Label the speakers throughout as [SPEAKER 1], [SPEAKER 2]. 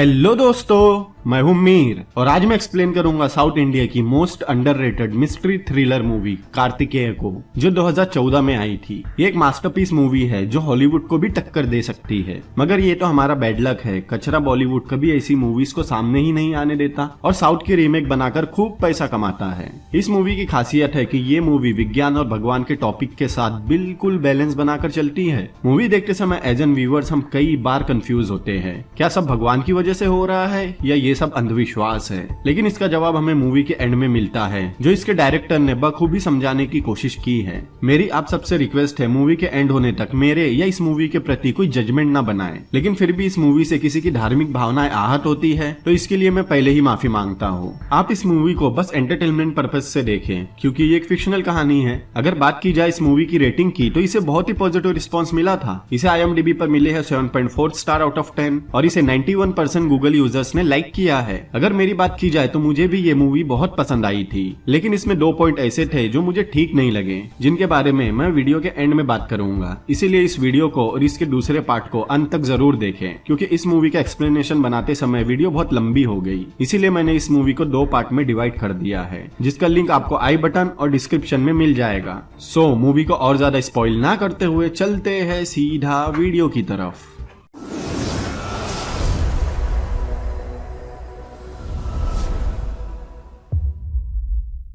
[SPEAKER 1] Hello दोस्तों, मैं हूं मीर और आज मैं एक्सप्लेन करूंगा साउथ इंडिया की most underrated mystery thriller movie Kartikeya को, जो 2014 में आई थी। ये एक मास्टरपीस मूवी है जो हॉलीवुड को भी टक्कर दे सकती है, मगर ये तो हमारा बैड लक है। कचरा बॉलीवुड कभी ऐसी मूवीज को सामने ही नहीं आने देता और साउथ की रीमेक बनाकर खूब पैसा कमाता है। इस मूवी की खासियत है कि ये मूवी विज्ञान और भगवान के टॉपिक के साथ बिल्कुल बैलेंस बनाकर चलती है। मूवी देखते समय एज एन व्यूअर्स हम कई बार कंफ्यूज होते हैं, क्या सब भगवान की वजह से हो रहा है या ये सब अंधविश्वास है। लेकिन इसका जवाब हमें मूवी के एंड में मिलता है, जो इसके डायरेक्टर ने बखूबी समझाने की कोशिश की है। मेरी आप सबसे रिक्वेस्ट है, मूवी के एंड होने तक मेरे या इस मूवी के प्रति कोई जजमेंट ना बनाए। लेकिन फिर भी इस मूवी से किसी की धार्मिक भावनाएं आहत होती है तो इसके लिए मैं पहले ही माफी मांगता हूँ। आप इस मूवी को बस एंटरटेनमेंट पर्पज से देखें, क्योंकि ये एक फिक्शनल कहानी है। अगर बात की जाए इस मूवी की रेटिंग की तो इसे बहुत ही पॉजिटिव रिस्पॉन्स मिला था। इसे IMDb पर मिले है 7.4 स्टार आउट ऑफ 10 और इसे 91% गूगल यूजर्स ने लाइक किया है। अगर मेरी बात की जाए तो मुझे भी ये मूवी बहुत पसंद आई थी, लेकिन इसमें 2 पॉइंट ऐसे थे जो मुझे ठीक नहीं लगे, जिनके बारे में मैं वीडियो के एंड में बात करूंगा। इसीलिए इस वीडियो को और इसके दूसरे पार्ट को अंत तक जरूर देखें, क्योंकि इस मूवी का एक्सप्लेनेशन बनाते समय वीडियो बहुत लंबी हो गई। इसीलिए मैंने इस मूवी को 2 पार्ट में डिवाइड कर दिया है, जिसका लिंक आपको आई बटन और डिस्क्रिप्शन में मिल जाएगा। सो मूवी को और ज्यादा स्पॉइल ना करते हुए चलते हैं सीधा वीडियो की तरफ।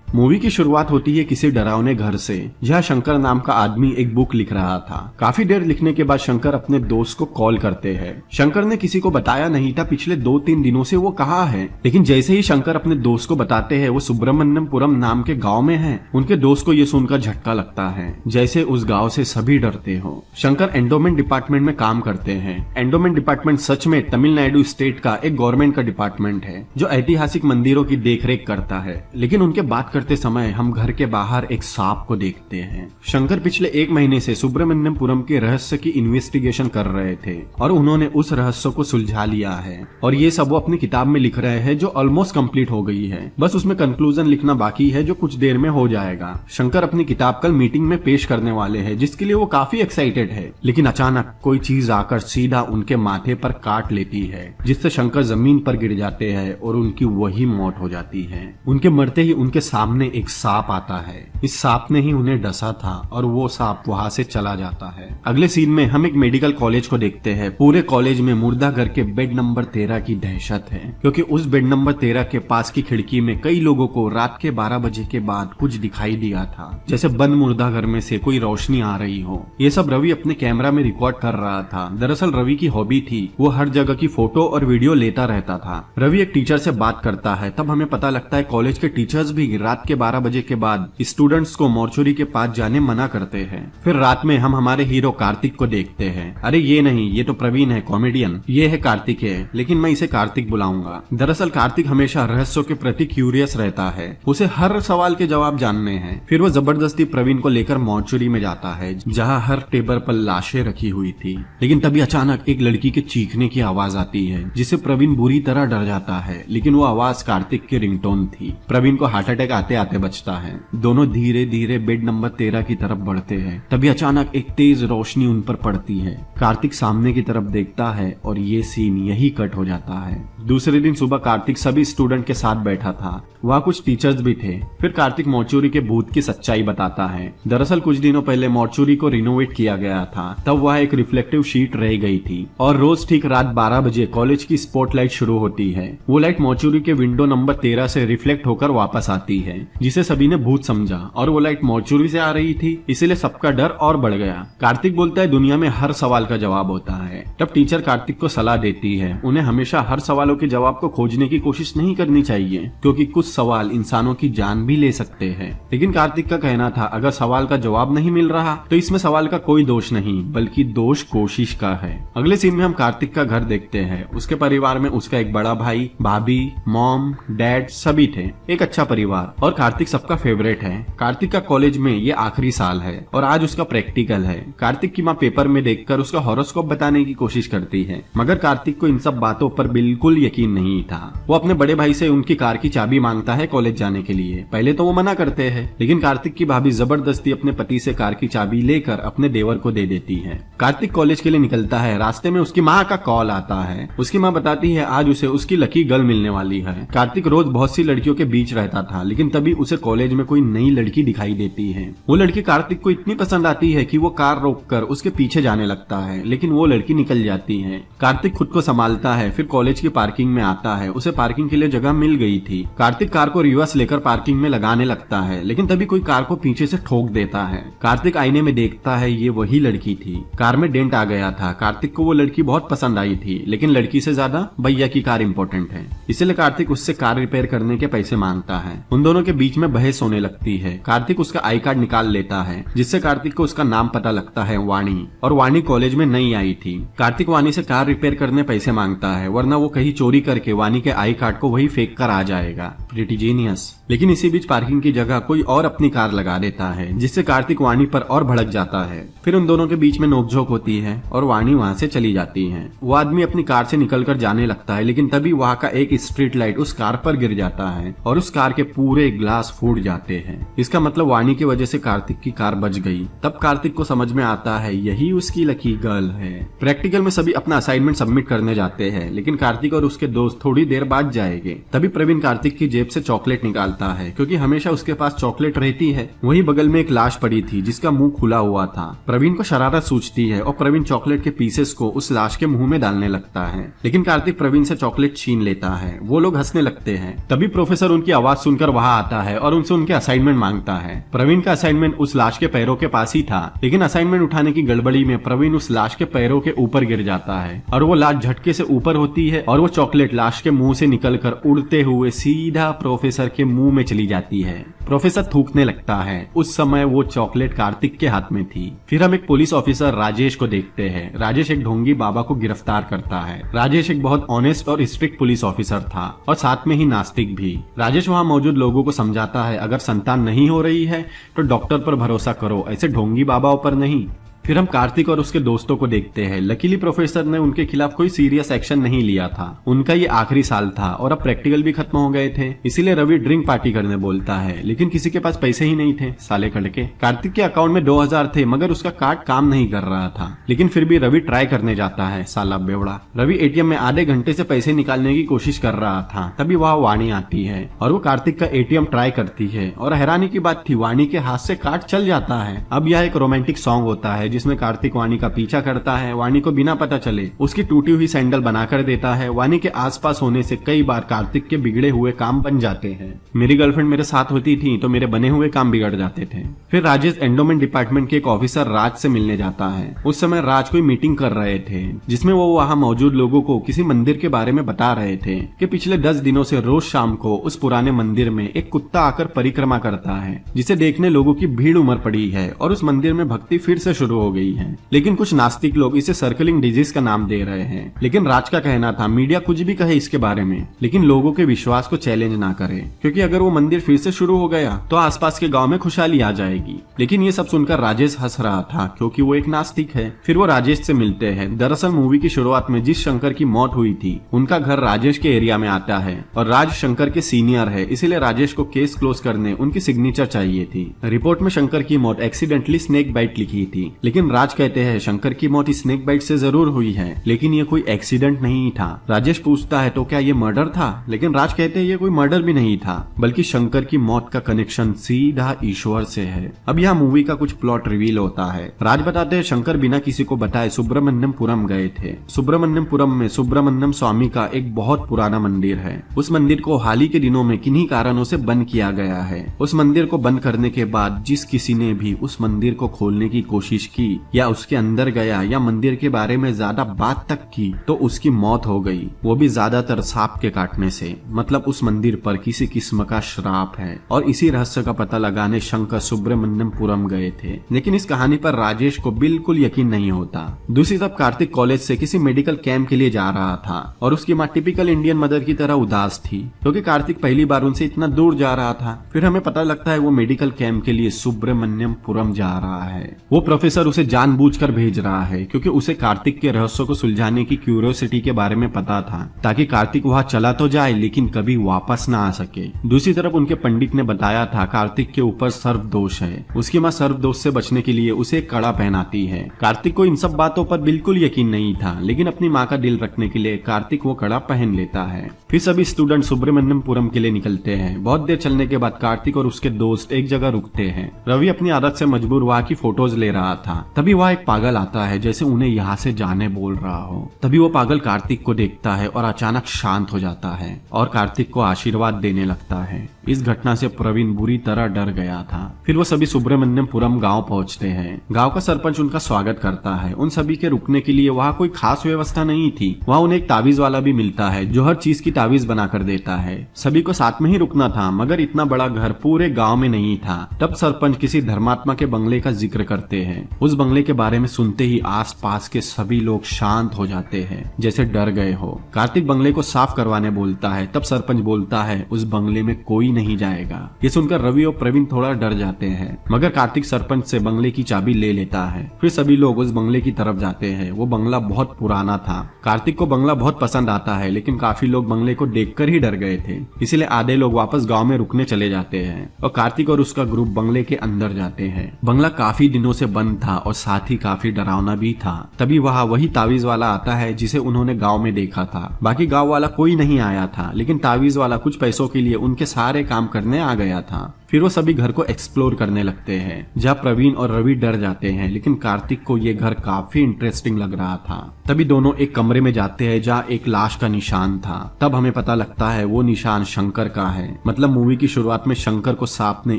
[SPEAKER 1] मूवी की शुरुआत होती है किसी डरावने घर से, जहाँ शंकर नाम का आदमी एक बुक लिख रहा था। काफी देर लिखने के बाद शंकर अपने दोस्त को कॉल करते हैं। शंकर ने किसी को बताया नहीं था पिछले 2-3 दिनों से वो कहाँ है, लेकिन जैसे ही शंकर अपने दोस्त को बताते हैं वो सुब्रमण्यमपुरम नाम के गांव में है। उनके दोस्त को ये सुनकर झटका लगता है, जैसे उस गाँव से सभी डरते हो। शंकर एंडोमेंट डिपार्टमेंट में काम करते हैं। एंडोमेंट डिपार्टमेंट सच में तमिलनाडु स्टेट का एक गवर्नमेंट का डिपार्टमेंट है, जो ऐतिहासिक मंदिरों की देखरेख करता है। लेकिन उनके बात करते समय हम घर के बाहर एक सांप को देखते हैं। शंकर पिछले 1 महीने से सुब्रमण्यमपुरम के रहस्य की इन्वेस्टिगेशन कर रहे थे और उन्होंने उस रहस्य को सुलझा लिया है, और ये सब वो अपनी किताब में लिख रहे हैं, जो ऑलमोस्ट कंप्लीट हो गई है। बस उसमें कंक्लूजन लिखना बाकी है, जो कुछ देर में हो जाएगा। शंकर अपनी किताब कल मीटिंग में पेश करने वाले हैं, जिसके लिए वो काफी एक्साइटेड है। लेकिन अचानक कोई चीज आकर सीधा उनके माथे पर काट लेती है, जिससे शंकर जमीन पर गिर जाते हैं और उनकी वही मौत हो जाती है। उनके मरते ही उनके सामने एक सांप आता है। इस सांप ने ही उन्हें डसा था और वो सांप वहां से चला जाता है। अगले सीन में हम एक मेडिकल कॉलेज को देखते हैं। पूरे कॉलेज में मुर्दा घर के बेड नंबर 13 की दहशत है, क्योंकि उस बेड नंबर 13 के पास की खिड़की में कई लोगों को रात के 12 बजे के बाद कुछ दिखाई दिया था, जैसे बंद मुर्दा घर में से कोई रोशनी आ रही हो। ये सब रवि अपने कैमरा में रिकॉर्ड कर रहा था। दरअसल रवि की हॉबी थी, वो हर जगह की फोटो और वीडियो लेता रहता था। रवि एक टीचर से बात करता है, तब हमें पता लगता है कॉलेज के टीचर्स भी रात के 12 बजे के बाद स्टूडेंट्स को मॉर्चुरी के पास जाने मना करते हैं। फिर रात में हम हमारे हीरो कार्तिक को देखते हैं। अरे ये नहीं, ये तो प्रवीण है, कॉमेडियन। ये है कार्तिक है, लेकिन मैं इसे कार्तिक बुलाऊंगा। दरअसल कार्तिक हमेशा रहस्यों के प्रति क्यूरियस रहता है, उसे हर सवाल के जवाब जानने हैं। फिर वो जबरदस्ती प्रवीण को लेकर मॉर्चुरी में जाता है, जहाँ हर टेबल पर लाशें रखी हुई थी। लेकिन तभी अचानक एक लड़की के चीखने की आवाज आती है, जिससे प्रवीण बुरी तरह डर जाता है। लेकिन वो आवाज कार्तिक की रिंगटोन थी। प्रवीण को हार्ट अटैक आते आते बचता है। दोनों धीरे धीरे बेड नंबर 13 की तरफ बढ़ते हैं। तभी अचानक एक तेज रोशनी उन पर पड़ती है। कार्तिक सामने की तरफ देखता है और ये सीन यही कट हो जाता है। दूसरे दिन सुबह कार्तिक सभी स्टूडेंट के साथ बैठा था। वहाँ कुछ टीचर्स भी थे। फिर कार्तिक मॉर्चुरी के भूत की सच्चाई बताता है। दरअसल कुछ दिनों पहले मॉर्चुरी को रिनोवेट किया गया था, तब वह एक रिफ्लेक्टिव शीट रह गई थी और रोज ठीक रात 12 बजे कॉलेज की स्पॉटलाइट शुरू होती है। वो लाइट मॉर्चुरी के विंडो नंबर 13 से रिफ्लेक्ट होकर वापस आती है, जिसे सभी ने भूत समझा और वो लाइट मॉर्चुरी से आ रही थी, इसीलिए सबका डर और बढ़ गया। कार्तिक बोलता है दुनिया में हर सवाल का जवाब होता है। तब टीचर कार्तिक को सलाह देती है, उन्हें हमेशा हर सवालों के जवाब को खोजने की कोशिश नहीं करनी चाहिए, क्योंकि कुछ सवाल इंसानों की जान भी ले सकते हैं। लेकिन कार्तिक का कहना था, अगर सवाल का जवाब नहीं मिल रहा तो इसमें सवाल का कोई दोष नहीं, बल्कि दोष कोशिश का है। अगले सीन में हम कार्तिक का घर देखते हैं। उसके परिवार में उसका एक बड़ा भाई, भाभी, मॉम, डैड सभी थे। एक अच्छा परिवार और कार्तिक सबका फेवरेट है। कार्तिक का कॉलेज में ये आखिरी साल है और आज उसका प्रैक्टिकल है। कार्तिक की माँ पेपर में देखकर उसका हॉरोस्कोप बताने की कोशिश करती है, मगर कार्तिक को इन सब बातों पर बिल्कुल यकीन नहीं था। वो अपने बड़े भाई से उनकी कार की चाबी मांगता है कॉलेज जाने के लिए। पहले तो वो मना करते हैं, लेकिन कार्तिक की भाभी जबरदस्ती अपने पति से कार की चाबी लेकर अपने देवर को दे देती है। कार्तिक कॉलेज के लिए निकलता है। रास्ते में उसकी माँ का कॉल आता है। उसकी माँ बताती है आज उसे उसकी लकी गर्ल मिलने वाली है। कार्तिक रोज बहुत सी लड़कियों के बीच रहता था, लेकिन तभी उसे कॉलेज में कोई नई लड़की दिखाई देती है। वो लड़की कार्तिक को इतनी पसंद आती है कि वो कार रोककर उसके पीछे जाने लगता है, लेकिन वो लड़की निकल जाती है। कार्तिक खुद को संभालता है, फिर कॉलेज की पार्किंग में आता है। उसे पार्किंग के लिए जगह मिल गई थी। कार्तिक कार को रिवर्स लेकर पार्किंग में लगाने लगता है, लेकिन तभी कोई कार को पीछे से ठोक देता है। कार्तिक आईने में देखता है ये वही लड़की थी। कार में डेंट आ गया था। कार्तिक को वो लड़की बहुत पसंद आई थी, लेकिन लड़की से ज्यादा भैया की कार इंपॉर्टेंट है, इसलिए कार्तिक उससे कार रिपेयर करने के पैसे मांगता है। उन दोनों के बीच में बहस होने लगती है। कार्तिक उसका आई कार्ड निकाल लेता है, जिससे कार्तिक को उसका नाम पता लगता है वाणी, और वाणी कॉलेज में नई आई थी। कार्तिक वाणी से कार रिपेयर करने पैसे मांगता है, वरना वो कहीं चोरी करके वाणी के आई कार्ड को वही फेंक कर आ जाएगा। Pretty genius. लेकिन इसी बीच पार्किंग की जगह कोई और अपनी कार लगा देता है, जिससे कार्तिक वाणी पर और भड़क जाता है। फिर उन दोनों के बीच में नोकझोंक होती है और वाणी वहाँ से चली जाती है। वो आदमी अपनी कार से निकलकर जाने लगता है, लेकिन तभी वहाँ का एक स्ट्रीट लाइट उस कार पर गिर जाता है और उस कार के पूरे ग्लास फूट जाते हैं। इसका मतलब वाणी की वजह से कार्तिक की कार बच गई। तब कार्तिक को समझ में आता है यही उसकी लकी गर्ल है। प्रैक्टिकल में सभी अपना असाइनमेंट सबमिट करने जाते हैं, लेकिन कार्तिक और उसके दोस्त थोड़ी देर बाद जाएंगे। तभी प्रवीण कार्तिक की जेब से चॉकलेट निकालता है, क्योंकि हमेशा उसके पास चॉकलेट रहती है। वहीं बगल में एक लाश पड़ी थी जिसका मुंह खुला हुआ था। प्रवीण को शरारत सूझती है और प्रवीण चॉकलेट के पीसेस को उस लाश के मुंह में डालने लगता है, लेकिन कार्तिक प्रवीण से चॉकलेट छीन लेता है। वो लोग हंसने लगते हैं। तभी प्रोफेसर उनकी आवाज सुनकर वहां आता है और उनसे उनके असाइनमेंट मांगता है। प्रवीण का असाइनमेंट उस लाश के पैरों के पास ही था, लेकिन असाइनमेंट उठाने की गड़बड़ी में प्रवीण उस लाश के पैरों के ऊपर गिर जाता है और वो लाश झटके से ऊपर होती है और वो चॉकलेट लाश के मुंह से निकलकर उड़ते हुए सीधा प्रोफेसर के मुंह में चली जाती है। प्रोफेसर थूकने लगता है। उस समय वो चॉकलेट कार्तिक के हाथ में थी। फिर हम एक पुलिस ऑफिसर राजेश को देखते हैं। राजेश एक ढोंगी बाबा को गिरफ्तार करता है। राजेश एक बहुत ऑनेस्ट और स्ट्रिक्ट पुलिस ऑफिसर था और साथ में ही नास्तिक भी। राजेश वहाँ मौजूद लोगों को समझाता है अगर संतान नहीं हो रही है तो डॉक्टर पर भरोसा करो, ऐसे ढोंगी बाबाओं पर नहीं। फिर हम कार्तिक और उसके दोस्तों को देखते हैं। लकीली प्रोफेसर ने उनके खिलाफ कोई सीरियस एक्शन नहीं लिया था। उनका ये आखिरी साल था और अब प्रैक्टिकल भी खत्म हो गए थे, इसीलिए रवि ड्रिंक पार्टी करने बोलता है, लेकिन किसी के पास पैसे ही नहीं थे, साले कड़के। कार्तिक के अकाउंट में 2000 थे, मगर उसका कार्ड काम नहीं कर रहा था, लेकिन फिर भी रवि ट्राई करने जाता है, साला बेवड़ा। रवि एटीएम में आधे घंटे से पैसे निकालने की कोशिश कर रहा था। तभी वहाँ वाणी आती है और वो कार्तिक का एटीएम ट्राई करती है और हैरानी की बात थी वाणी के हाथ से कार्ड चल जाता है। अब यह एक रोमांटिक सॉन्ग होता है जिसमें कार्तिक वाणी का पीछा करता है। वाणी को बिना पता चले उसकी टूटी हुई सैंडल बनाकर देता है। वाणी के आसपास होने से कई बार कार्तिक के बिगड़े हुए काम बन जाते हैं। मेरी गर्लफ्रेंड मेरे साथ होती थी तो मेरे बने हुए काम बिगड़ जाते थे। फिर राजेश एंडोमेंट डिपार्टमेंट के एक ऑफिसर राज से मिलने जाता है। उस समय राज कोई मीटिंग कर रहे थे जिसमें वो वहाँ मौजूद लोगों को किसी मंदिर के बारे में बता रहे थे कि पिछले 10 दिनों से रोज शाम को उस पुराने मंदिर में एक कुत्ता आकर परिक्रमा करता है, जिसे देखने लोगों की भीड़ उमड़ पड़ी है और उस मंदिर में भक्ति फिर से शुरू हो गई है। लेकिन कुछ नास्तिक लोग इसे सर्कलिंग डिजीज का नाम दे रहे हैं। लेकिन राज का कहना था मीडिया कुछ भी कहे इसके बारे में, लेकिन लोगों के विश्वास को चैलेंज ना करे, क्योंकि अगर वो मंदिर फिर से शुरू हो गया तो आसपास के गांव में खुशहाली आ जाएगी। लेकिन ये सब सुनकर राजेश हंस रहा था क्योंकि वो एक नास्तिक है। फिर वो राजेश से मिलते हैं। दरअसल मूवी की शुरुआत में जिस शंकर की मौत हुई थी उनका घर राजेश के एरिया में आता है और राज शंकर के सीनियर है, इसीलिए राजेश को केस क्लोज करने उनकी सिग्नेचर चाहिए थी। रिपोर्ट में शंकर की मौत एक्सीडेंटली स्नेक बाइट लिखी थी, लेकिन राज कहते हैं शंकर की मौत स्नेक बाइट से जरूर हुई है, लेकिन ये कोई एक्सीडेंट नहीं था। राजेश पूछता है तो क्या ये मर्डर था, लेकिन राज कहते हैं ये कोई मर्डर भी नहीं था, बल्कि शंकर की मौत का कनेक्शन सीधा ईश्वर से है। अब यहाँ मूवी का कुछ प्लॉट रिवील होता है। राज बताते हैं शंकर बिना किसी को बताए सुब्रमण्यमपुरम गए थे। सुब्रमण्यमपुरम में सुब्रमण्यम स्वामी का एक बहुत पुराना मंदिर है। उस मंदिर को हाल ही के दिनों में किन्हीं कारणों से बंद किया गया है। उस मंदिर को बंद करने के बाद जिस किसी ने भी उस मंदिर को खोलने की कोशिश की की या उसके अंदर गया या मंदिर के बारे में ज्यादा बात तक की तो उसकी मौत हो गई, वो भी ज्यादातर सांप के काटने से। मतलब उस मंदिर पर किसी किस्म का श्राप है। और इसी रहस्य का पता लगाने शंकर सुब्रमण्यमपुरम गए थे, लेकिन इस कहानी पर राजेश को बिल्कुल यकीन नहीं होता। दूसरी तरफ कार्तिक कॉलेज से किसी मेडिकल कैंप के लिए जा रहा था और उसकी माँ टिपिकल इंडियन मदर की तरह उदास थी, क्योंकि कार्तिक पहली बार उनसे इतना दूर जा रहा था। फिर हमें पता लगता है वो मेडिकल कैंप के लिए सुब्रमण्यमपुरम जा रहा है। वो प्रोफेसर उसे जानबूझकर भेज रहा है क्योंकि उसे कार्तिक के रहस्यों को सुलझाने की क्यूरियोसिटी के बारे में पता था, ताकि कार्तिक वहां चला तो जाए लेकिन कभी वापस ना आ सके। दूसरी तरफ उनके पंडित ने बताया था कार्तिक के ऊपर सर्प दोष है। उसकी माँ सर्प दोष से बचने के लिए उसे एक कड़ा पहनाती है। कार्तिक को इन सब बातों पर बिल्कुल यकीन नहीं था, लेकिन अपनी माँ का दिल रखने के लिए कार्तिक वो कड़ा पहन लेता है। फिर सभी स्टूडेंट सुब्रमण्यमपुरम के लिए निकलते हैं। बहुत देर चलने के बाद कार्तिक और उसके दोस्त एक जगह रुकते हैं। रवि अपनी आदत से मजबूर वहाँ की फोटोज ले रहा था। तभी वहाँ एक पागल आता है, जैसे उन्हें यहाँ से जाने बोल रहा हो। तभी वो पागल कार्तिक को देखता है और अचानक शांत हो जाता है और कार्तिक को आशीर्वाद देने लगता है। इस घटना से प्रवीण बुरी तरह डर गया था। फिर वो सभी सुब्रमण्यमपुरम गांव पहुंचते हैं। गांव का सरपंच उनका स्वागत करता है। उन सभी के रुकने के लिए वहाँ कोई खास व्यवस्था नहीं थी। वहाँ उन्हें एक ताबीज वाला भी मिलता है जो हर चीज की ताबीज बना कर देता है। सभी को साथ में ही रुकना था, मगर इतना बड़ा घर पूरे गाँव में नहीं था। तब सरपंच किसी धर्मात्मा के बंगले का जिक्र करते हैं। उस बंगले के बारे में सुनते ही आस पास के सभी लोग शांत हो जाते हैं, जैसे डर गए हो। कार्तिक बंगले को साफ करवाने बोलता है। तब सरपंच बोलता है उस बंगले में कोई नहीं जाएगा। ये सुनकर रवि और प्रवीण थोड़ा डर जाते हैं, मगर कार्तिक सरपंच से बंगले की चाबी ले लेता है। फिर सभी लोग उस बंगले की तरफ जाते हैं। वो बंगला बहुत पुराना था। कार्तिक को बंगला बहुत पसंद आता है, लेकिन काफी लोग बंगले को देखकर ही डर गए थे, इसलिए आधे लोग वापस गाँव में रुकने चले जाते हैं और कार्तिक और उसका ग्रुप बंगले के अंदर जाते हैं। बंगला काफी दिनों से बंद था और साथ ही काफी डरावना भी था। तभी वहाँ वही तावीज वाला आता है जिसे उन्होंने गाँव में देखा था। बाकी गाँव वाला कोई नहीं आया था, लेकिन तावीज वाला कुछ पैसों के लिए उनके सारे काम करने आ गया था। फिर वो सभी घर को एक्सप्लोर करने लगते हैं, जहाँ प्रवीण और रवि डर जाते हैं, लेकिन कार्तिक को ये घर काफी इंटरेस्टिंग लग रहा था। तभी दोनों एक कमरे में जाते हैं जहाँ एक लाश का निशान था। तब हमें पता लगता है वो निशान शंकर का है। मतलब मूवी की शुरुआत में शंकर को सांप ने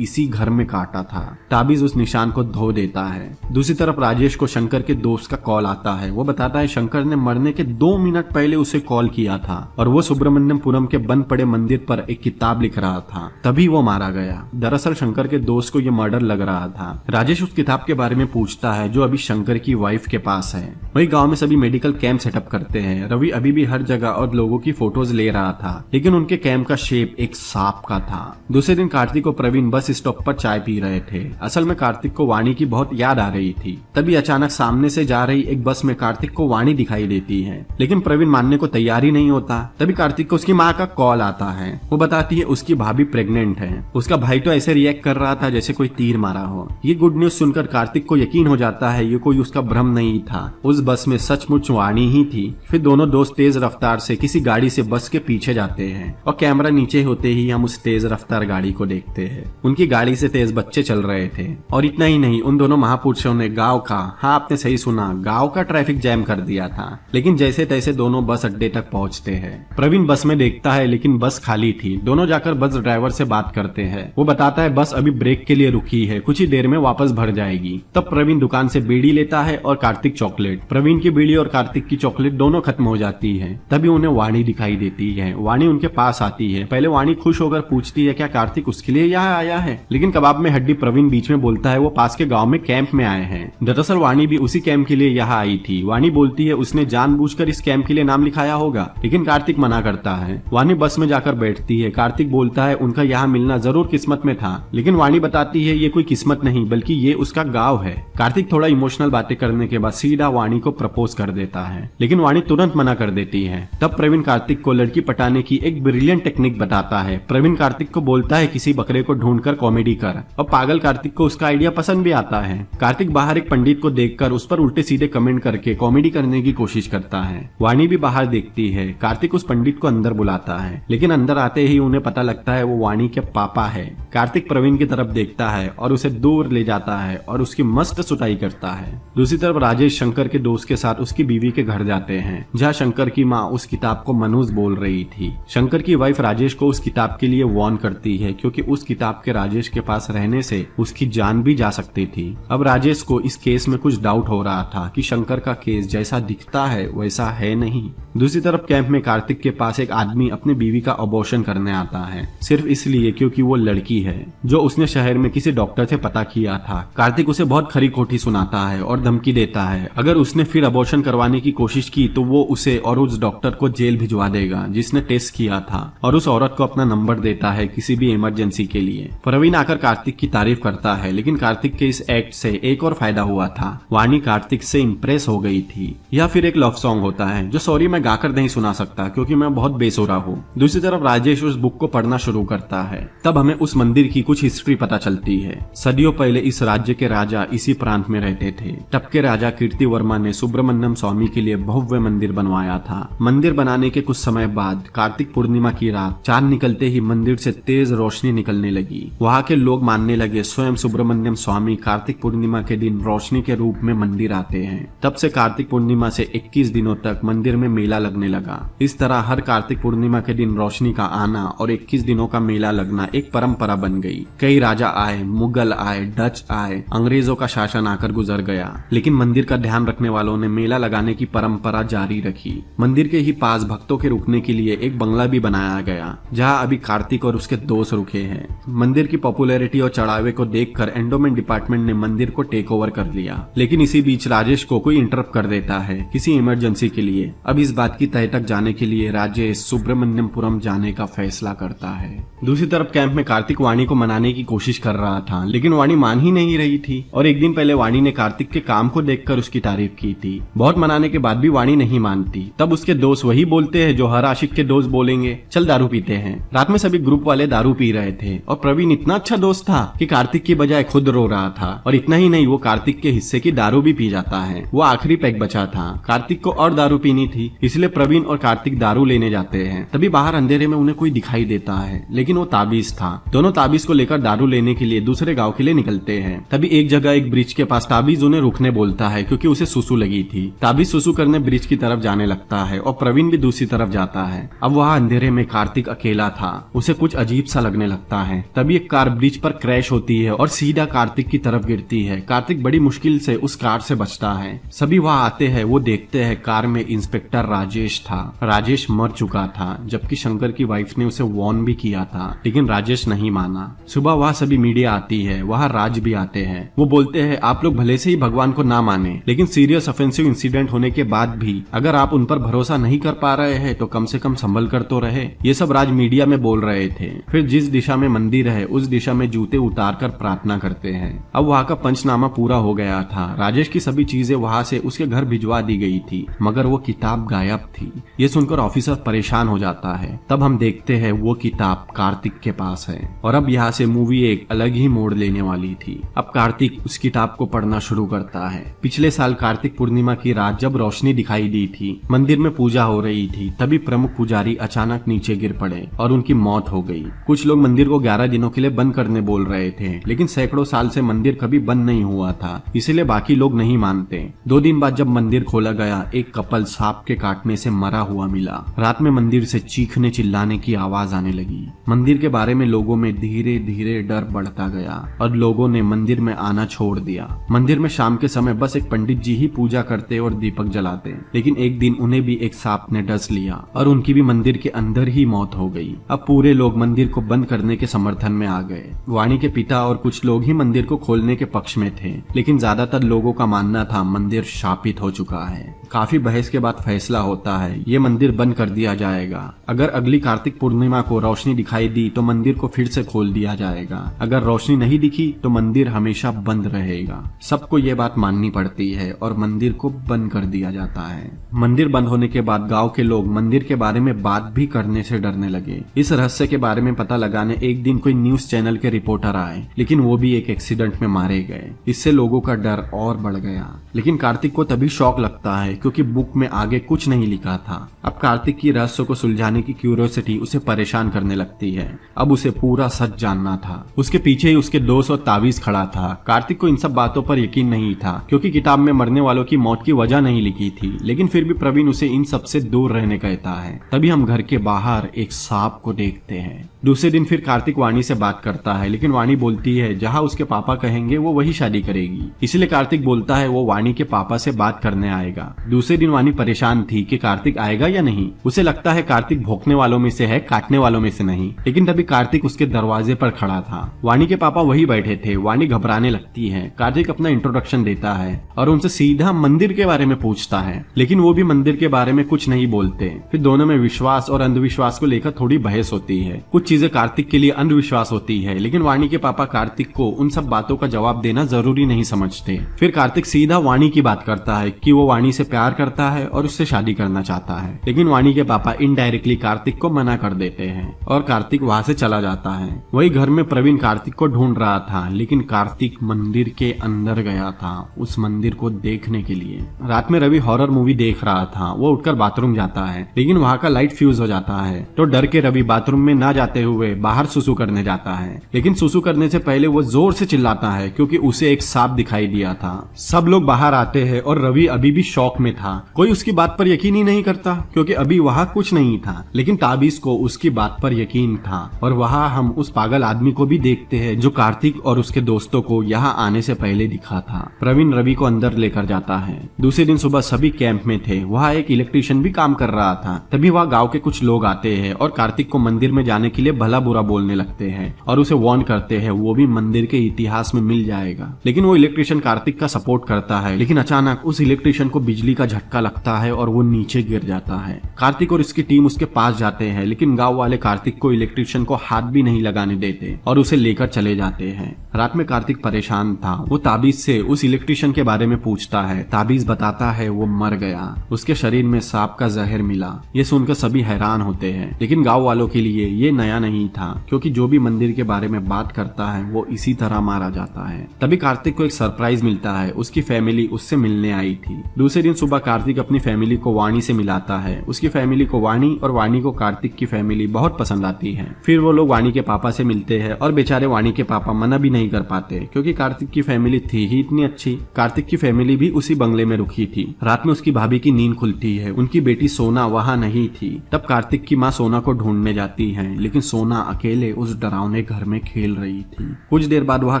[SPEAKER 1] इसी घर में काटा था। ताबीज उस निशान को धो देता है। दूसरी तरफ राजेश को शंकर के दोस्त का कॉल आता है। वो बताता है शंकर ने मरने के 2 मिनट पहले उसे कॉल किया था और वो सुब्रमण्यमपुरम के बंद पड़े मंदिर पर एक किताब लिख रहा था, तभी वो मारा गया। दरअसल शंकर के दोस्त को ये मर्डर लग रहा था। राजेश उस किताब के बारे में पूछता है जो अभी शंकर की वाइफ के पास है। वही गांव में सभी मेडिकल कैंप सेटअप करते हैं। रवि अभी भी हर जगह और लोगों की फोटोज ले रहा था, लेकिन उनके कैंप का शेप एक सांप का था। दूसरे दिन कार्तिक और प्रवीण बस स्टॉप पर चाय पी रहे थे। असल में कार्तिक को वाणी की बहुत याद आ रही थी। तभी अचानक सामने से जा रही एक बस में कार्तिक को वाणी दिखाई देती है, लेकिन प्रवीण मानने को तैयार ही नहीं होता। तभी कार्तिक को उसकी माँ का कॉल आता है। वो बताती है उसकी भाभी प्रेग्नेंट है। उसका भाई तो ऐसे रिएक्ट कर रहा था जैसे कोई तीर मारा हो। ये गुड न्यूज सुनकर कार्तिक को यकीन हो जाता है ये कोई उसका भ्रम नहीं था। उस बस में सचमुच वाणी ही थी। फिर दोनों दोस्त तेज रफ्तार से किसी गाड़ी से बस के पीछे जाते हैं और कैमरा नीचे होते ही हम उस तेज रफ्तार गाड़ी को देखते हैं। उनकी गाड़ी से तेज बच्चे चल रहे थे। और इतना ही नहीं, उन दोनों महापुरुषों ने गाँव का, हाँ आपने सही सुना, गाँव का ट्रैफिक जैम कर दिया था। लेकिन जैसे तैसे दोनों बस अड्डे तक पहुँचते हैं। प्रवीण बस में देखता है लेकिन बस खाली थी। दोनों जाकर बस ड्राइवर से बात करते हैं। वो बताता है बस अभी ब्रेक के लिए रुकी है, कुछ ही देर में वापस भर जाएगी। तब प्रवीण दुकान से बीड़ी लेता है और कार्तिक चॉकलेट। प्रवीण की बीड़ी और कार्तिक की चॉकलेट दोनों खत्म हो जाती है। तभी उन्हें वाणी दिखाई देती है। वाणी उनके पास आती है। पहले वाणी खुश होकर पूछती है क्या कार्तिक उसके लिए यहाँ आया है, लेकिन कबाब में हड्डी प्रवीण बीच में बोलता है वो पास के गाँव में कैंप में आए हैं। दरअसल वाणी भी उसी कैंप के लिए यहाँ आई थी। वाणी बोलती है उसने जानबूझकर इस कैंप के लिए नाम लिखाया होगा, लेकिन कार्तिक मना करता है। वाणी बस में जाकर बैठती है। कार्तिक बोलता है उनका यहाँ मिलना जरूर किस्मत में था, लेकिन वाणी बताती है ये कोई किस्मत नहीं बल्कि ये उसका गांव है। कार्तिक थोड़ा इमोशनल बातें करने के बाद सीधा वाणी को प्रपोज कर देता है, लेकिन वाणी तुरंत मना कर देती है। तब प्रवीण कार्तिक को लड़की पटाने की एक ब्रिलियंट टेक्निक बताता है। प्रवीण कार्तिक को बोलता है किसी बकरे को ढूंढकर कॉमेडी कर, और पागल कार्तिक को उसका आइडिया पसंद भी आता है। कार्तिक बाहर एक पंडित को देखकर उस पर उल्टे सीधे कमेंट करके कॉमेडी करने की कोशिश करता है। वाणी भी बाहर देखती है। कार्तिक उस पंडित को अंदर बुलाता है, लेकिन अंदर आते ही उन्हें पता लगता है वो वाणी के पापा है। कार्तिक प्रवीण की तरफ देखता है और उसे दूर ले जाता है और उसकी मस्त सुताई करता है। दूसरी तरफ राजेश शंकर के दोस्त के साथ उसकी बीवी के घर जाते हैं, जहाँ शंकर की माँ उस किताब को मनूज बोल रही थी। शंकर की वाइफ राजेश को उस किताब के लिए वार्न करती है, क्योंकि उस किताब के राजेश के पास रहने से उसकी जान भी जा सकती थी। अब राजेश को इस केस में कुछ डाउट हो रहा था कि शंकर का केस जैसा दिखता है वैसा है नहीं। दूसरी तरफ कैंप में कार्तिक के पास एक आदमी अपनी बीवी का अबॉर्शन करने आता है, सिर्फ इसलिए क्योंकि वो लड़की है, जो उसने शहर में किसी डॉक्टर से पता किया था। कार्तिक उसे बहुत खरी खोटी सुनाता है और धमकी देता है, अगर उसने फिर अबॉर्शन करवाने की कोशिश की तो वो उसे और उस डॉक्टर को जेल भिजवा देगा जिसने टेस्ट किया था, और उस औरत को अपना नंबर देता है किसी भी इमरजेंसी के लिए। प्रवीण आकर कार्तिक की तारीफ करता है, लेकिन कार्तिक के इस एक्ट से एक और फायदा हुआ था, वाणी कार्तिक से इम्प्रेस हो गई थी। या फिर एक लव सॉन्ग होता है जो सॉरी मैं गाकर नहीं सुना सकता क्योंकि मैं बहुत बेसुरा हूँ। दूसरी तरफ राजेश उस बुक को पढ़ना शुरू करता है। तब हमें उस मंदिर की कुछ हिस्ट्री पता चलती है। सदियों पहले इस राज्य के राजा इसी प्रांत में रहते थे। तब के राजा कीर्ति वर्मा ने सुब्रमण्यम स्वामी के लिए भव्य मंदिर बनवाया था। मंदिर बनाने के कुछ समय बाद कार्तिक पूर्णिमा की रात चांद निकलते ही मंदिर से तेज रोशनी निकलने लगी। वहाँ के लोग मानने लगे स्वयं सुब्रमण्यम स्वामी कार्तिक पूर्णिमा के दिन रोशनी के रूप में मंदिर आते हैं। तब से कार्तिक पूर्णिमा से 21 दिनों तक मंदिर में मेला लगने लगा। इस तरह हर कार्तिक पूर्णिमा के दिन रोशनी का आना और 21 दिनों का मेला लगना एक परंपरा बन गई। कई राजा आए, मुगल आए, डच आए, अंग्रेजों का शासन आकर गुजर गया, लेकिन मंदिर का ध्यान रखने वालों ने मेला लगाने की परंपरा जारी रखी। मंदिर के ही पास भक्तों के रुकने के लिए एक बंगला भी बनाया गया, जहाँ अभी कार्तिक और उसके दोस्त रुके हैं। मंदिर की पॉपुलैरिटी और चढ़ावे को देखकर एंडोमेंट डिपार्टमेंट ने मंदिर को टेक ओवर कर लिया। लेकिन इसी बीच राजेश को कोई इंटरप्ट कर देता है किसी इमरजेंसी के लिए। अब इस बात की तह तक जाने के लिए राजेश सुब्रमण्यमपुरम जाने का फैसला करता है। दूसरी तरफ कैंप में कार्तिक वाणी को मनाने की कोशिश कर रहा था, लेकिन वाणी मान ही नहीं रही थी। और एक दिन पहले वाणी ने कार्तिक के काम को देखकर उसकी तारीफ की थी। बहुत मनाने के बाद भी वाणी नहीं मानती। तब उसके दोस्त वही बोलते हैं जो हर आशिक के दोस्त बोलेंगे, चल दारू पीते हैं। रात में सभी ग्रुप वाले दारू पी रहे थे और प्रवीण इतना अच्छा दोस्त था कि कार्तिक की बजाय खुद रो रहा था। और इतना ही नहीं, वो कार्तिक के हिस्से की दारू भी पी जाता है। वो आखिरी पैक बचा था। कार्तिक को और दारू पीनी थी, इसलिए प्रवीण और कार्तिक दारू लेने जाते हैं। तभी बाहर अंधेरे में उन्हें कोई दिखाई देता है, लेकिन वो ताबीज था। दोनों ताबीज को लेकर दारू लेने के लिए दूसरे गांव के लिए निकलते हैं। तभी एक जगह एक ब्रिज के पास ताबीज उन्हें रुकने बोलता है, क्योंकि उसे सुसु लगी थी। ताबीज सुसु करने ब्रिज की तरफ जाने लगता है और प्रवीण भी दूसरी तरफ जाता है। अब वहाँ अंधेरे में कार्तिक अकेला था। उसे कुछ अजीब सा लगने लगता है। तभी एक कार ब्रिज पर क्रैश होती है और सीधा कार्तिक की तरफ गिरती है। कार्तिक बड़ी मुश्किल से उस कार से बचता है। सभी वहाँ आते हैं। वो देखते हैं कार में इंस्पेक्टर राजेश था। राजेश मर चुका था, जबकि शंकर की वाइफ ने उसे वार्न भी किया था, लेकिन राजेश नहीं माना। सुबह वहाँ सभी मीडिया आती है। वहाँ राज भी आते हैं। वो बोलते हैं, आप लोग भले से ही भगवान को ना माने, लेकिन सीरियस ऑफेंसिव इंसिडेंट होने के बाद भी अगर आप उन पर भरोसा नहीं कर पा रहे हैं तो कम से कम संभल कर तो रहे। ये सब राज मीडिया में बोल रहे थे। फिर जिस दिशा में मंदिर है उस दिशा में जूते उतार कर प्रार्थना करते हैं। अब वहाँ का पंचनामा पूरा हो गया था। राजेश की सभी चीजें वहाँ से उसके घर भिजवा दी गई थी, मगर वो किताब गायब थी। ये सुनकर ऑफिसर परेशान हो जाता है। तब हम देखते हैं वो किताब कार्तिक के पास है। और अब यहाँ से मूवी एक अलग ही मोड़ लेने वाली थी। अब कार्तिक उस किताब को पढ़ना शुरू करता है। पिछले साल कार्तिक पूर्णिमा की रात जब रोशनी दिखाई दी थी, मंदिर में पूजा हो रही थी, तभी प्रमुख पुजारी अचानक नीचे गिर पड़े और उनकी मौत हो गई। कुछ लोग मंदिर को 11 दिनों के लिए बंद करने बोल रहे थे, लेकिन सैकड़ों साल से मंदिर कभी बंद नहीं हुआ था, इसलिए बाकी लोग नहीं मानते। 2 दिन बाद जब मंदिर खोला गया, एक कपल सांप के काटने से मरा हुआ मिला। रात में मंदिर से चीखने चिल्लाने की आवाज आने लगी। मंदिर के बारे में लोगों में धीरे धीरे डर बढ़ता गया और लोगों ने मंदिर में आना छोड़ दिया। मंदिर में शाम के समय बस एक पंडित जी ही पूजा करते और दीपक जलाते, लेकिन एक दिन उन्हें भी एक सांप ने डस लिया और उनकी भी मंदिर के अंदर ही मौत हो गई। अब पूरे लोग मंदिर को बंद करने के समर्थन में आ गए। वाणी के पिता और कुछ लोग ही मंदिर को खोलने के पक्ष में थे, लेकिन ज्यादातर लोगों का मानना था मंदिर शापित हो चुका है। काफी बहस के बाद फैसला होता है, ये मंदिर बंद कर दिया जाएगा। अगर अगली कार्तिक पूर्णिमा को रोशनी दिखाई दी तो मंदिर को फिर से खोल दिया जाएगा। अगर रोशनी नहीं दिखी तो मंदिर हमेशा बंद रहेगा। सबको ये बात माननी पड़ती है और मंदिर को बंद कर दिया जाता है। मंदिर बंद होने के बाद गांव के लोग मंदिर के बारे में बात भी करने से डरने लगे। इस रहस्य के बारे में पता लगाने एक दिन कोई न्यूज चैनल के रिपोर्टर आए, लेकिन वो भी एक एक्सीडेंट में मारे गए। इससे लोगों का डर और बढ़ गया। लेकिन कार्तिक को तभी शौक लगता है क्योंकि बुक में आगे कुछ नहीं लिखा था। अब कार्तिक की रहस्य को सुलझाने की क्यूरियोसिटी उसे परेशान करने लगती है। अब उसे पूरा सच जानना था। उसके पीछे ही उसके दोस्त और ताबीज खड़ा था। कार्तिक को इन सब बातों पर यकीन नहीं था क्योंकि किताब में मरने वालों की मौत की वजह नहीं लिखी थी, लेकिन फिर भी प्रवीण उसे इन सब से दूर रहने कहता है। तभी हम घर के बाहर एक सांप को देखते हैं। दूसरे दिन फिर कार्तिक वाणी से बात करता है, लेकिन वाणी बोलती है जहाँ उसके पापा कहेंगे वो वही शादी करेगी। इसलिए कार्तिक बोलता है वो वाणी के पापा से बात करने आएगा। दूसरे दिन वाणी परेशान थी कि कार्तिक आएगा या नहीं। उसे लगता है कार्तिक भौंकने वालों में से है, काटने वालों में से नहीं। लेकिन तभी कार्तिक उसके दरवाजे पर खड़ा था। वाणी के पापा वही बैठे थे। वाणी घबराने लगती है। कार्तिक अपना इंट्रोडक्शन देता है और उनसे सीधा मंदिर के बारे में पूछता है, लेकिन वो भी मंदिर के बारे में कुछ नहीं बोलते। फिर दोनों में विश्वास और अंधविश्वास को लेकर थोड़ी बहस होती है। कुछ चीजें कार्तिक के लिए अंधविश्वास होती है, लेकिन वाणी के पापा कार्तिक को उन सब बातों का जवाब देना जरूरी नहीं समझते। फिर कार्तिक सीधा वाणी की बात करता है कि वो वाणी से प्यार करता है और उससे शादी करना चाहता है, लेकिन वाणी के पापा इनडायरेक्टली कार्तिक को मना कर देते हैं और कार्तिक वहाँ से चला जाता है। वही घर में प्रवीण कार्तिक को ढूंढ रहा था, लेकिन कार्तिक मंदिर के अंदर गया था उस मंदिर को देखने के लिए। रात में रवि हॉरर मूवी देख रहा था। वो उठकर बाथरूम जाता है, लेकिन वहाँ का लाइट फ्यूज हो जाता है, तो डर के रवि बाथरूम में ना जाते हुए बाहर सुसु करने जाता है। लेकिन सुसु करने से पहले वो जोर से चिल्लाता है क्योंकि उसे एक सांप दिखाई दिया था। सब लोग बाहर आते हैं और रवि अभी भी शॉक में था। कोई उसकी बात पर यकीन ही नहीं करता क्योंकि अभी वहाँ कुछ नहीं था, लेकिन ताबीज को उसकी बात पर यकीन था। और वहाँ हम उस पागल आदमी को भी देखते हैं जो कार्तिक और उसके दोस्तों को यहाँ आने से पहले दिखा था। प्रवीण रवि को अंदर लेकर जाता है। दूसरे दिन सुबह सभी कैंप में थे। वहाँ एक इलेक्ट्रिशियन भी काम कर रहा था। तभी वहाँ गाँव के कुछ लोग आते हैं और कार्तिक को मंदिर में जाने के लिए भला बुरा बोलने लगते हैं और उसे वार्न करते हैं वो भी मंदिर के इतिहास में मिल जाएगा। लेकिन वो इलेक्ट्रिशियन कार्तिक का सपोर्ट करता है, लेकिन अचानक उस इलेक्ट्रिशियन को बिजली का झटका लगता है और वो नीचे गिर जाता है। कार्तिक और उसकी टीम उसके पास जाते हैं, लेकिन गांव वाले कार्तिक को इलेक्ट्रिशियन को हाथ भी नहीं लगाने देते और उसे लेकर चले जाते हैं। रात में कार्तिक परेशान था। वो ताबीज से उस इलेक्ट्रिशियन के बारे में पूछता है। ताबीज बताता है वो मर गया, उसके शरीर में सांप का जहर मिला। ये सुनकर सभी हैरान होते हैं, लेकिन गाँव वालों के लिए ये नया नहीं था क्योंकि जो भी मंदिर के बारे में बात करता है वो इसी तरह मारा जाता है। तभी कार्तिक को एक सरप्राइज मिलता है। उसकी फैमिली उससे मिलने आई थी। दूसरे दिन सुबह कार्तिक अपनी फैमिली को वाणी से मिलाता है। उसकी फैमिली को वाणी और वाणी को कार्तिक की फैमिली बहुत पसंद आती है। फिर वो लोग वाणी के पापा से मिलते हैं और बेचारे वाणी के पापा मना भी नहीं कर पाते क्योंकि कार्तिक की फैमिली थी ही इतनी अच्छी। कार्तिक की फैमिली भी उसी बंगले में रुकी थी। रात में उसकी भाभी की नींद खुलती है। उनकी बेटी सोना वहाँ नहीं थी। तब कार्तिक की माँ सोना को ढूंढने जाती है, लेकिन सोना अकेले उस डरावने घर में खेल रही थी। कुछ देर बाद वहाँ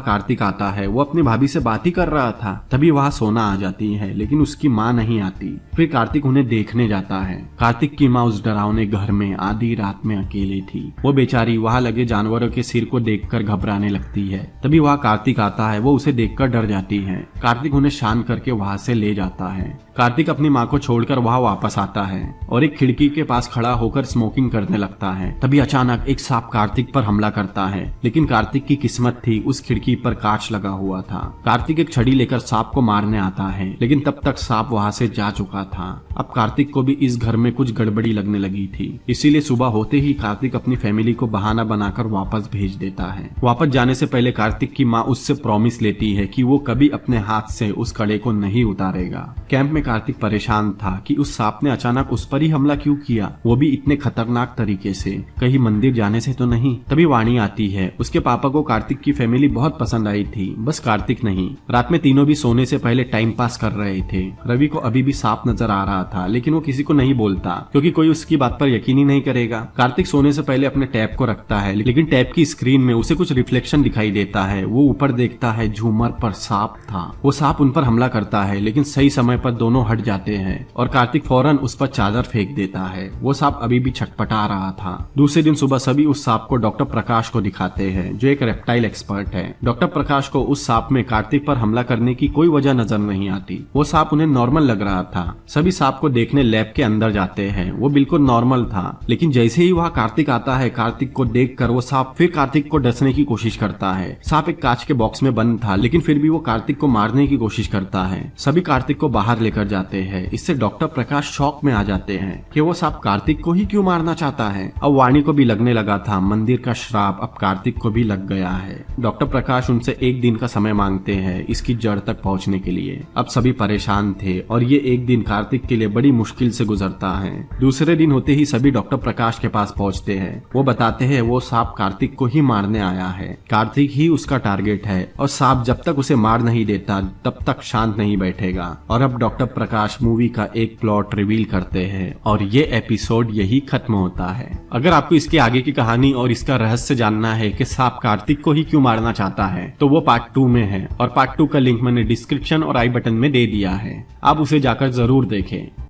[SPEAKER 1] कार्तिक आता है। वो अपनी भाभी से बात ही कर रहा था। तभी वहाँ सोना आ जाती है, लेकिन उसकी माँ नहीं आती। फिर कार्तिक उन्हें देखने जाता है। कार्तिक की माँ उस डरावने घर में आधी रात में अकेली थी। वो बेचारी वहाँ लगे जानवरों के सिर को देखकर घबराने लगती है। तभी वहाँ कार्तिक आता है। वो उसे देखकर डर जाती है। कार्तिक उन्हें शांत करके वहाँ से ले जाता है। कार्तिक अपनी माँ को छोड़कर वहाँ वापस आता है और एक खिड़की के पास खड़ा होकर स्मोकिंग करने लगता है। तभी अचानक एक सांप कार्तिक पर हमला करता है, लेकिन कार्तिक की किस्मत थी उस खिड़की पर कांच लगा हुआ था। कार्तिक एक छड़ी लेकर सांप को मारने आता है, लेकिन तब तक सांप वहाँ से जा चुका था। अब कार्तिक को भी इस घर में कुछ गड़बड़ी लगने लगी थी, इसीलिए सुबह होते ही कार्तिक अपनी फैमिली को बहाना बनाकर वापस भेज देता है। वापस जाने से पहले कार्तिक की माँ उससे प्रॉमिस लेती है कि वो कभी अपने हाथ से उस कड़े को नहीं उतारेगा। कैंप में कार्तिक परेशान था कि उस सांप ने अचानक उस पर ही हमला क्यों किया, वो भी इतने खतरनाक तरीके से, कहीं मंदिर जाने से तो नहीं। तभी वाणी आती है। उसके पापा को कार्तिक की फैमिली बहुत पसंद आई थी, बस कार्तिक नहीं। रात में तीनों भी सोने से पहले टाइम पास कर रहे थे। रवि को अभी भी सांप नजर आ रहा था, लेकिन वो किसी को नहीं बोलता क्योंकि कोई उसकी बात पर यकीन ही नहीं करेगा। कार्तिक सोने से पहले अपने टैब को रखता है, लेकिन टैब की स्क्रीन में उसे कुछ रिफ्लेक्शन दिखाई देता है। वो ऊपर देखता है, झूमर पर सांप था। वो सांप उन पर हमला करता है, लेकिन सही समय पर दोनों हट जाते हैं और कार्तिक फौरन उस पर चादर फेंक देता है। वो सांप अभी भी छटपटा रहा था। दूसरे दिन सुबह सभी उस सांप को डॉक्टर प्रकाश को दिखाते हैं, जो एक रेप्टाइल एक्सपर्ट है। डॉक्टर प्रकाश को उस सांप में कार्तिक पर हमला करने की कोई वजह नजर नहीं आती। वो सांप उन्हें नॉर्मल लग रहा था। सभी सांप को देखने लैब के अंदर जाते हैं। वो बिल्कुल नॉर्मल था, लेकिन जैसे ही वहाँ कार्तिक आता है, कार्तिक को देखकर वो सांप फिर कार्तिक को डसने की कोशिश करता है। सांप एक कांच के बॉक्स में बंद था, लेकिन फिर भी वो कार्तिक को मारने की कोशिश करता है। सभी कार्तिक को बाहर लेकर कर जाते हैं। इससे डॉक्टर प्रकाश शॉक में आ जाते हैं कि वो सांप कार्तिक को ही क्यों मारना चाहता है। अब वाणी को भी लगने लगा था मंदिर का श्राप अब कार्तिक को भी लग गया है। डॉक्टर प्रकाश उनसे एक दिन का समय मांगते हैं इसकी जड़ तक पहुंचने के लिए। अब सभी परेशान थे और ये एक दिन कार्तिक के लिए बड़ी मुश्किल से गुजरता है। दूसरे दिन होते ही सभी डॉक्टर प्रकाश के पास पहुंचते हैं। वो बताते हैं वो सांप कार्तिक को ही मारने आया है, कार्तिक ही उसका टारगेट है और सांप जब तक उसे मार नहीं देता तब तक शांत नहीं बैठेगा। और अब डॉक्टर प्रकाश मूवी का एक प्लॉट रिवील करते हैं और ये एपिसोड यही खत्म होता है। अगर आपको इसके आगे की कहानी और इसका रहस्य जानना है कि सांप कार्तिक को ही क्यों मारना चाहता है तो वो पार्ट 2 में है और पार्ट 2 का लिंक मैंने डिस्क्रिप्शन और आई बटन में दे दिया है, आप उसे जाकर जरूर देखें।